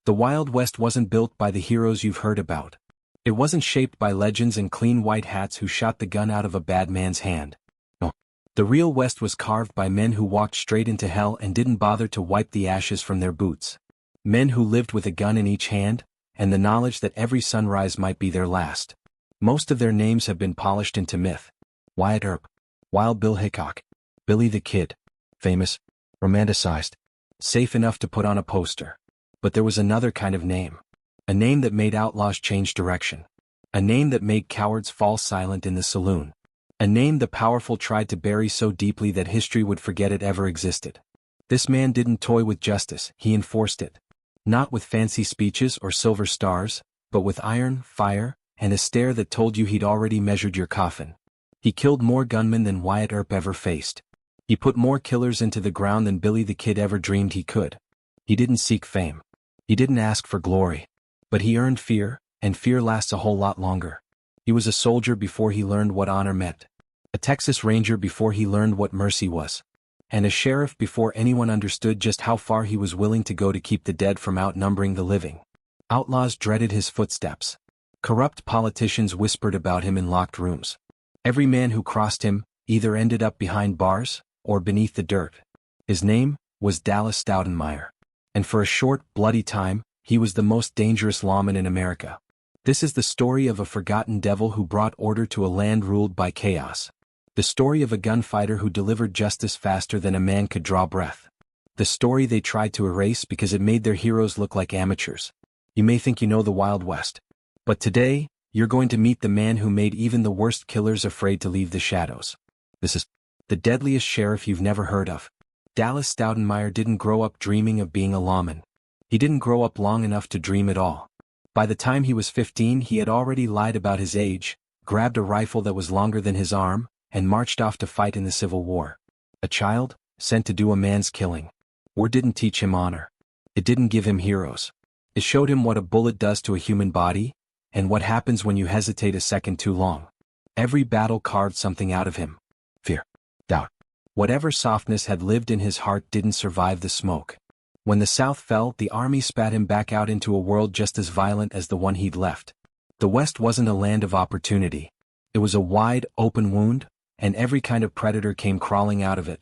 The Wild West wasn't built by the heroes you've heard about. It wasn't shaped by legends and clean white hats who shot the gun out of a bad man's hand. No. The real West was carved by men who walked straight into hell and didn't bother to wipe the ashes from their boots. Men who lived with a gun in each hand, and the knowledge that every sunrise might be their last. Most of their names have been polished into myth. Wyatt Earp, Wild Bill Hickok, Billy the Kid. Famous, romanticized, safe enough to put on a poster. But there was another kind of name. A name that made outlaws change direction. A name that made cowards fall silent in the saloon. A name the powerful tried to bury so deeply that history would forget it ever existed. This man didn't toy with justice, he enforced it. Not with fancy speeches or silver stars, but with iron, fire, and a stare that told you he'd already measured your coffin. He killed more gunmen than Wyatt Earp ever faced. He put more killers into the ground than Billy the Kid ever dreamed he could. He didn't seek fame. He didn't ask for glory. But he earned fear, and fear lasts a whole lot longer. He was a soldier before he learned what honor meant. A Texas Ranger before he learned what mercy was. And a sheriff before anyone understood just how far he was willing to go to keep the dead from outnumbering the living. Outlaws dreaded his footsteps. Corrupt politicians whispered about him in locked rooms. Every man who crossed him either ended up behind bars or beneath the dirt. His name was Dallas Stoudenmire. And for a short, bloody time, he was the most dangerous lawman in America. This is the story of a forgotten devil who brought order to a land ruled by chaos. The story of a gunfighter who delivered justice faster than a man could draw breath. The story they tried to erase because it made their heroes look like amateurs. You may think you know the Wild West. But today, you're going to meet the man who made even the worst killers afraid to leave the shadows. This is the deadliest sheriff you've never heard of. Dallas Stoudenmire didn't grow up dreaming of being a lawman. He didn't grow up long enough to dream at all. By the time he was 15, he had already lied about his age, grabbed a rifle that was longer than his arm, and marched off to fight in the Civil War. A child, sent to do a man's killing. War didn't teach him honor. It didn't give him heroes. It showed him what a bullet does to a human body, and what happens when you hesitate a second too long. Every battle carved something out of him. Fear. Doubt. Whatever softness had lived in his heart didn't survive the smoke. When the South fell, the army spat him back out into a world just as violent as the one he'd left. The West wasn't a land of opportunity. It was a wide, open wound, and every kind of predator came crawling out of it.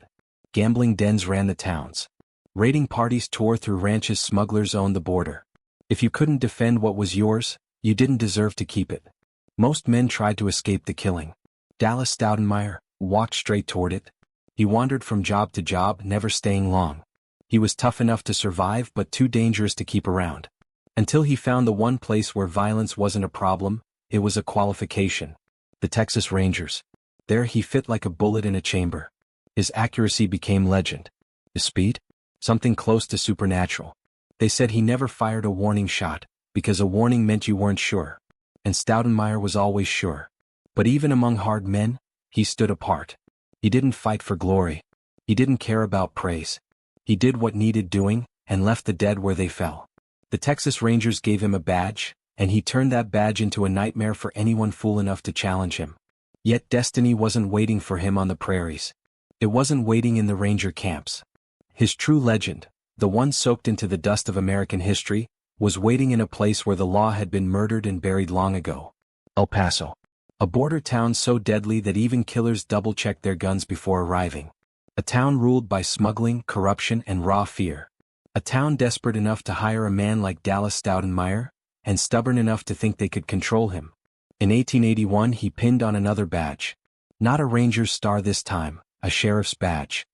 Gambling dens ran the towns. Raiding parties tore through ranches, smugglers owned the border. If you couldn't defend what was yours, you didn't deserve to keep it. Most men tried to escape the killing. Dallas Stoudenmire walked straight toward it. He wandered from job to job, never staying long. He was tough enough to survive but too dangerous to keep around. Until he found the one place where violence wasn't a problem, it was a qualification. The Texas Rangers. There he fit like a bullet in a chamber. His accuracy became legend. His speed? Something close to supernatural. They said he never fired a warning shot, because a warning meant you weren't sure. And Stoudenmire was always sure. But even among hard men, he stood apart. He didn't fight for glory. He didn't care about praise. He did what needed doing, and left the dead where they fell. The Texas Rangers gave him a badge, and he turned that badge into a nightmare for anyone fool enough to challenge him. Yet destiny wasn't waiting for him on the prairies. It wasn't waiting in the ranger camps. His true legend, the one soaked into the dust of American history, was waiting in a place where the law had been murdered and buried long ago. El Paso. A border town so deadly that even killers double-checked their guns before arriving. A town ruled by smuggling, corruption, and raw fear. A town desperate enough to hire a man like Dallas Stoudenmire, and stubborn enough to think they could control him. In 1881 he pinned on another badge. Not a ranger's star this time, a sheriff's badge.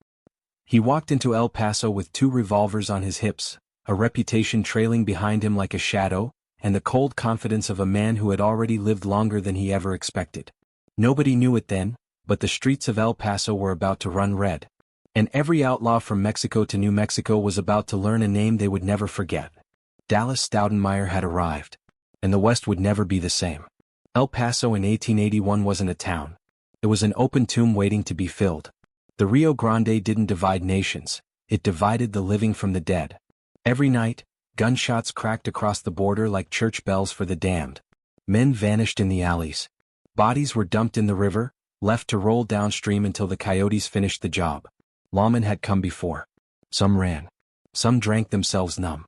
He walked into El Paso with 2 revolvers on his hips, a reputation trailing behind him like a shadow, and the cold confidence of a man who had already lived longer than he ever expected. Nobody knew it then, but the streets of El Paso were about to run red. And every outlaw from Mexico to New Mexico was about to learn a name they would never forget. Dallas Stoudenmire had arrived. And the West would never be the same. El Paso in 1881 wasn't a town. It was an open tomb waiting to be filled. The Rio Grande didn't divide nations, it divided the living from the dead. Every night, gunshots cracked across the border like church bells for the damned. Men vanished in the alleys. Bodies were dumped in the river, left to roll downstream until the coyotes finished the job. Lawmen had come before. Some ran. Some drank themselves numb.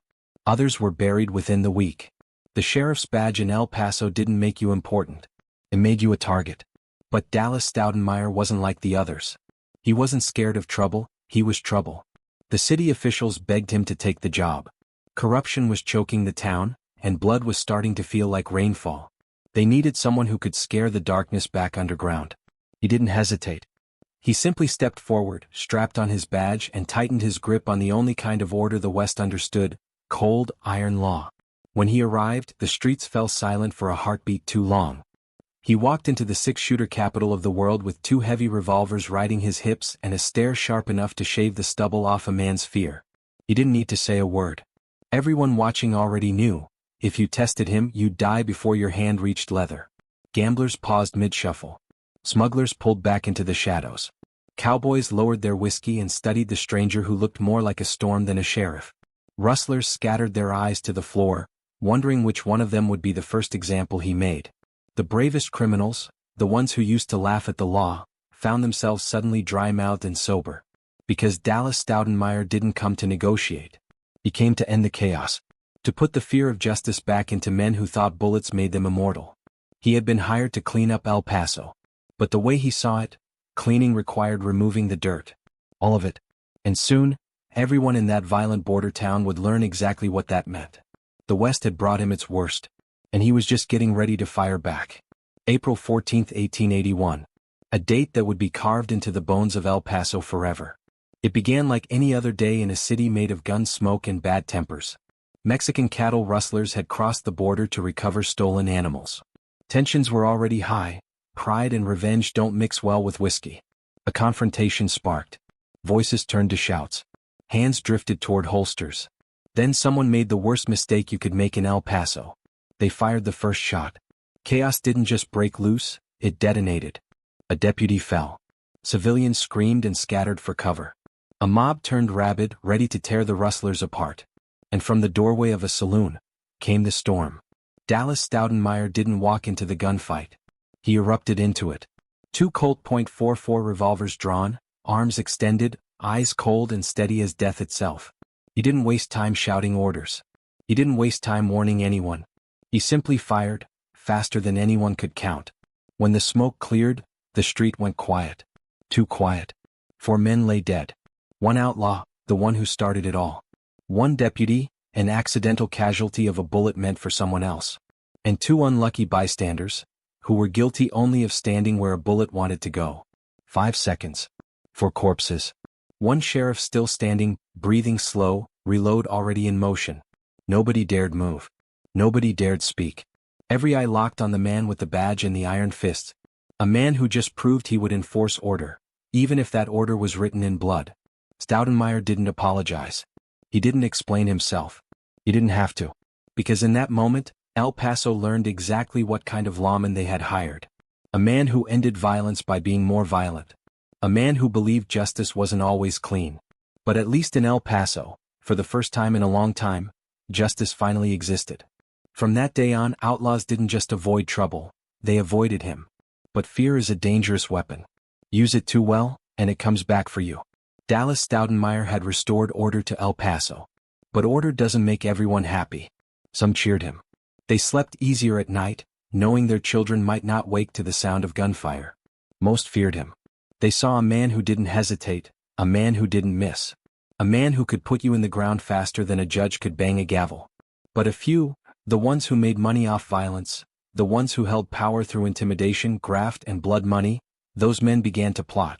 Others were buried within the week. The sheriff's badge in El Paso didn't make you important. It made you a target. But Dallas Stoudenmire wasn't like the others. He wasn't scared of trouble, he was trouble. The city officials begged him to take the job. Corruption was choking the town, and blood was starting to feel like rainfall. They needed someone who could scare the darkness back underground. He didn't hesitate. He simply stepped forward, strapped on his badge, and tightened his grip on the only kind of order the West understood: cold, iron law. When he arrived, the streets fell silent for a heartbeat too long. He walked into the six-shooter capital of the world with two heavy revolvers riding his hips and a stare sharp enough to shave the stubble off a man's fear. He didn't need to say a word. Everyone watching already knew. If you tested him, you'd die before your hand reached leather. Gamblers paused mid-shuffle. Smugglers pulled back into the shadows. Cowboys lowered their whiskey and studied the stranger who looked more like a storm than a sheriff. Rustlers scattered their eyes to the floor, wondering which one of them would be the first example he made. The bravest criminals, the ones who used to laugh at the law, found themselves suddenly dry-mouthed and sober. Because Dallas Stoudenmire didn't come to negotiate. He came to end the chaos. To put the fear of justice back into men who thought bullets made them immortal. He had been hired to clean up El Paso. But the way he saw it, cleaning required removing the dirt. All of it. And soon, everyone in that violent border town would learn exactly what that meant. The West had brought him its worst. And he was just getting ready to fire back. April 14, 1881. A date that would be carved into the bones of El Paso forever. It began like any other day in a city made of gun smoke and bad tempers. Mexican cattle rustlers had crossed the border to recover stolen animals. Tensions were already high. Pride and revenge don't mix well with whiskey. A confrontation sparked. Voices turned to shouts. Hands drifted toward holsters. Then someone made the worst mistake you could make in El Paso. They fired the first shot. Chaos didn't just break loose, it detonated. A deputy fell. Civilians screamed and scattered for cover. A mob turned rabid, ready to tear the rustlers apart. And from the doorway of a saloon came the storm. Dallas Stoudenmire didn't walk into the gunfight. He erupted into it. Two Colt .44 revolvers drawn, arms extended, eyes cold and steady as death itself. He didn't waste time shouting orders. He didn't waste time warning anyone. He simply fired, faster than anyone could count. When the smoke cleared, the street went quiet. Too quiet. 4 men lay dead. 1 outlaw, the one who started it all. 1 deputy, an accidental casualty of a bullet meant for someone else. And 2 unlucky bystanders, who were guilty only of standing where a bullet wanted to go. 5 seconds. 4 corpses. 1 sheriff still standing, breathing slow, reload already in motion. Nobody dared move. Nobody dared speak. Every eye locked on the man with the badge and the iron fist. A man who just proved he would enforce order, even if that order was written in blood. Stoudenmire didn't apologize. He didn't explain himself. He didn't have to. Because in that moment, El Paso learned exactly what kind of lawman they had hired. A man who ended violence by being more violent. A man who believed justice wasn't always clean. But at least in El Paso, for the first time in a long time, justice finally existed. From that day on, outlaws didn't just avoid trouble, they avoided him. But fear is a dangerous weapon. Use it too well, and it comes back for you. Dallas Stoudenmire had restored order to El Paso. But order doesn't make everyone happy. Some cheered him. They slept easier at night, knowing their children might not wake to the sound of gunfire. Most feared him. They saw a man who didn't hesitate, a man who didn't miss. A man who could put you in the ground faster than a judge could bang a gavel. But a few, the ones who made money off violence, the ones who held power through intimidation, graft, and blood money, those men began to plot.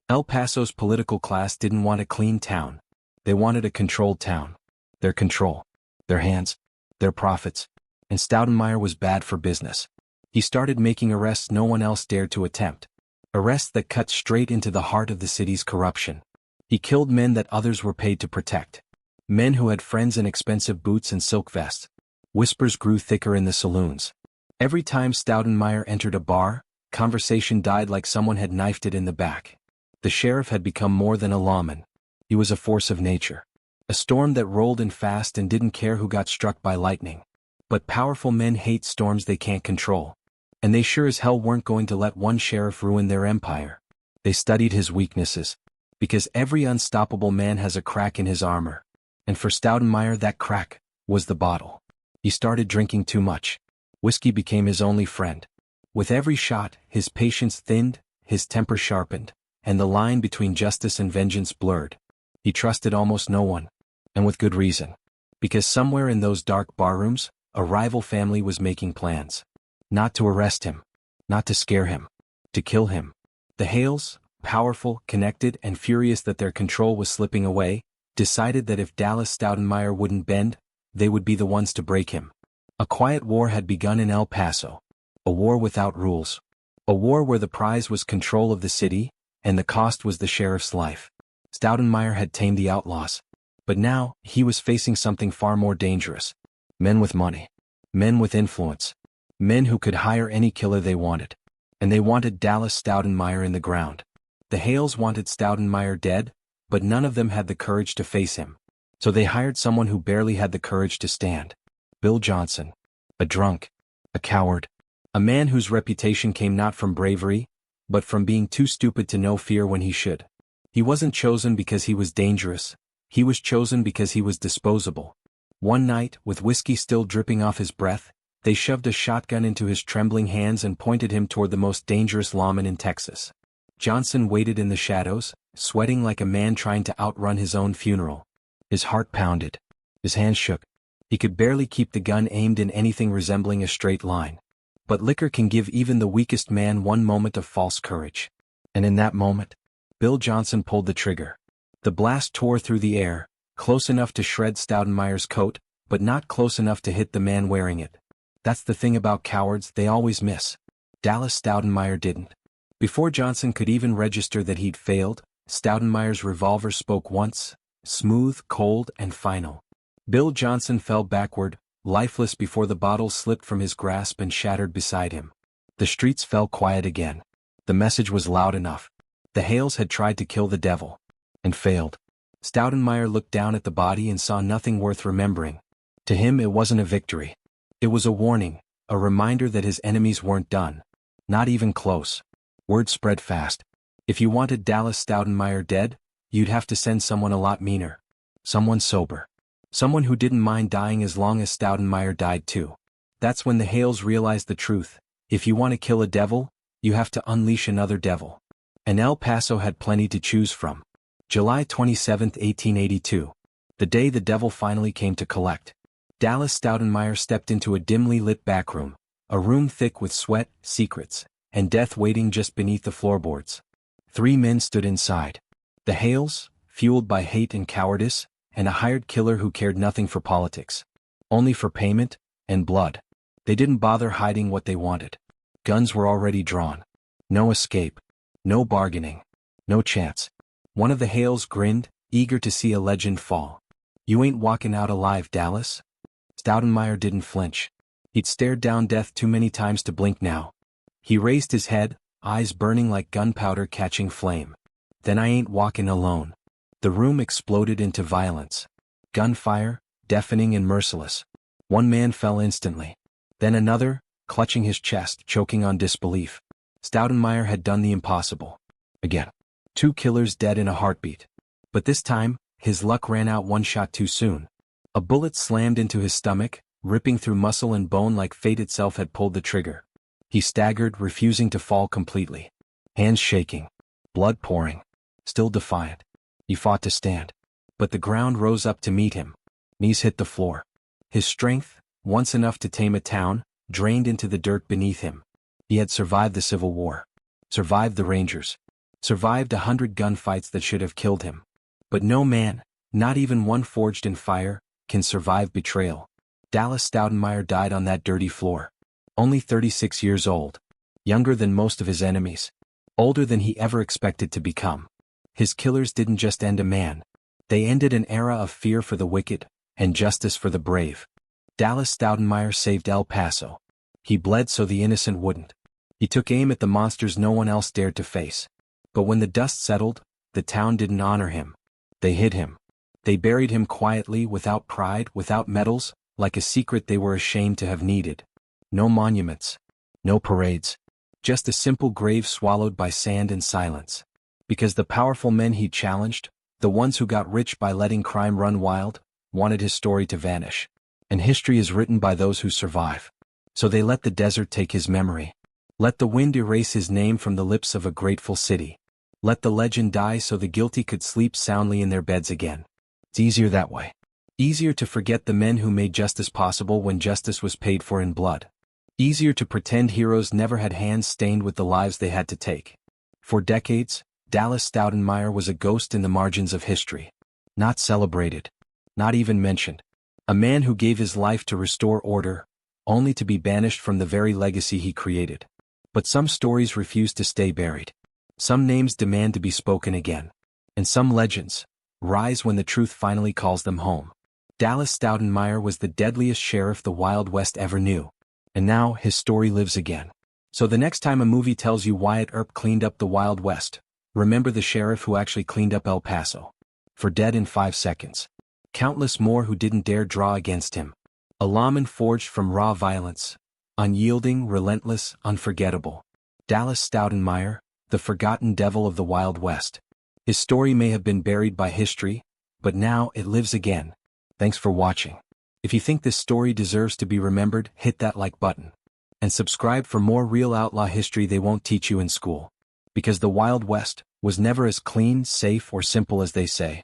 El Paso's political class didn't want a clean town. They wanted a controlled town. Their control. Their hands. Their profits. And Stoudenmire was bad for business. He started making arrests no one else dared to attempt. Arrests that cut straight into the heart of the city's corruption. He killed men that others were paid to protect. Men who had friends in expensive boots and silk vests. Whispers grew thicker in the saloons. Every time Stoudenmire entered a bar, conversation died like someone had knifed it in the back. The sheriff had become more than a lawman. He was a force of nature. A storm that rolled in fast and didn't care who got struck by lightning. But powerful men hate storms they can't control. And they sure as hell weren't going to let one sheriff ruin their empire. They studied his weaknesses. Because every unstoppable man has a crack in his armor. And for Stoudenmire that crack was the bottle. He started drinking too much. Whiskey became his only friend. With every shot, his patience thinned, his temper sharpened, and the line between justice and vengeance blurred. He trusted almost no one, and with good reason. Because somewhere in those dark barrooms, a rival family was making plans. Not to arrest him. Not to scare him. To kill him. The Hales, powerful, connected, and furious that their control was slipping away, decided that if Dallas Stoudenmire wouldn't bend, they would be the ones to break him. A quiet war had begun in El Paso. A war without rules. A war where the prize was control of the city, and the cost was the sheriff's life. Stoudenmire had tamed the outlaws. But now, he was facing something far more dangerous. Men with money. Men with influence. Men who could hire any killer they wanted. And they wanted Dallas Stoudenmire in the ground. The Hales wanted Stoudenmire dead, but none of them had the courage to face him. So they hired someone who barely had the courage to stand. Bill Johnson. A drunk. A coward. A man whose reputation came not from bravery, but from being too stupid to know fear when he should. He wasn't chosen because he was dangerous. He was chosen because he was disposable. One night, with whiskey still dripping off his breath, they shoved a shotgun into his trembling hands and pointed him toward the most dangerous lawman in Texas. Johnson waited in the shadows, sweating like a man trying to outrun his own funeral. His heart pounded. His hands shook. He could barely keep the gun aimed in anything resembling a straight line. But liquor can give even the weakest man one moment of false courage. And in that moment, Bill Johnson pulled the trigger. The blast tore through the air, close enough to shred Stoudenmire's coat, but not close enough to hit the man wearing it. That's the thing about cowards, they always miss. Dallas Stoudenmire didn't. Before Johnson could even register that he'd failed, Stoudenmire's revolver spoke once, smooth, cold, and final. Bill Johnson fell backward, lifeless before the bottle slipped from his grasp and shattered beside him. The streets fell quiet again. The message was loud enough. The Hales had tried to kill the devil. And failed. Stoudenmire looked down at the body and saw nothing worth remembering. To him it wasn't a victory. It was a warning, a reminder that his enemies weren't done. Not even close. Word spread fast. If you wanted Dallas Stoudenmire dead, you'd have to send someone a lot meaner. Someone sober. Someone who didn't mind dying as long as Stoudenmire died too. That's when the Hales realized the truth. If you want to kill a devil, you have to unleash another devil. And El Paso had plenty to choose from. July 27, 1882. The day the devil finally came to collect. Dallas Stoudenmire stepped into a dimly lit backroom, a room thick with sweat, secrets, and death waiting just beneath the floorboards. 3 men stood inside. The Hales, fueled by hate and cowardice, and a hired killer who cared nothing for politics. Only for payment and blood. They didn't bother hiding what they wanted. Guns were already drawn. No escape. No bargaining. No chance. One of the Hales grinned, eager to see a legend fall. You ain't walking out alive, Dallas. Stoudenmire didn't flinch. He'd stared down death too many times to blink now. He raised his head, eyes burning like gunpowder catching flame. Then I ain't walking alone. The room exploded into violence. Gunfire, deafening and merciless. One man fell instantly. Then another, clutching his chest, choking on disbelief. Stoudenmire had done the impossible. Again. 2 killers dead in a heartbeat. But this time, his luck ran out one shot too soon. A bullet slammed into his stomach, ripping through muscle and bone like fate itself had pulled the trigger. He staggered, refusing to fall completely. Hands shaking. Blood pouring. Still defiant. He fought to stand. But the ground rose up to meet him. Knees hit the floor. His strength, once enough to tame a town, drained into the dirt beneath him. He had survived the Civil War. Survived the Rangers. Survived 100 gunfights that should have killed him. But no man, not even one forged in fire, can survive betrayal. Dallas Stoudenmire died on that dirty floor. Only 36 years old. Younger than most of his enemies. Older than he ever expected to become. His killers didn't just end a man. They ended an era of fear for the wicked, and justice for the brave. Dallas Stoudenmire saved El Paso. He bled so the innocent wouldn't. He took aim at the monsters no one else dared to face. But when the dust settled, the town didn't honor him. They hid him. They buried him quietly, without pride, without medals, like a secret they were ashamed to have needed. No monuments. No parades. Just a simple grave swallowed by sand and silence. Because the powerful men he challenged, the ones who got rich by letting crime run wild, wanted his story to vanish. And history is written by those who survive. So they let the desert take his memory. Let the wind erase his name from the lips of a grateful city. Let the legend die so the guilty could sleep soundly in their beds again. It's easier that way. Easier to forget the men who made justice possible when justice was paid for in blood. Easier to pretend heroes never had hands stained with the lives they had to take. For decades, Dallas Stoudenmire was a ghost in the margins of history. Not celebrated. Not even mentioned. A man who gave his life to restore order, only to be banished from the very legacy he created. But some stories refuse to stay buried. Some names demand to be spoken again. And some legends rise when the truth finally calls them home. Dallas Stoudenmire was the deadliest sheriff the Wild West ever knew. And now his story lives again. So the next time a movie tells you Wyatt Earp cleaned up the Wild West, remember the sheriff who actually cleaned up El Paso. For dead in 5 seconds. Countless more who didn't dare draw against him. A lawman forged from raw violence. Unyielding, relentless, unforgettable. Dallas Stoudenmire, the forgotten devil of the Wild West. His story may have been buried by history, but now it lives again. Thanks for watching. If you think this story deserves to be remembered, hit that like button. And subscribe for more real outlaw history they won't teach you in school. Because the Wild West was never as clean, safe, or simple as they say.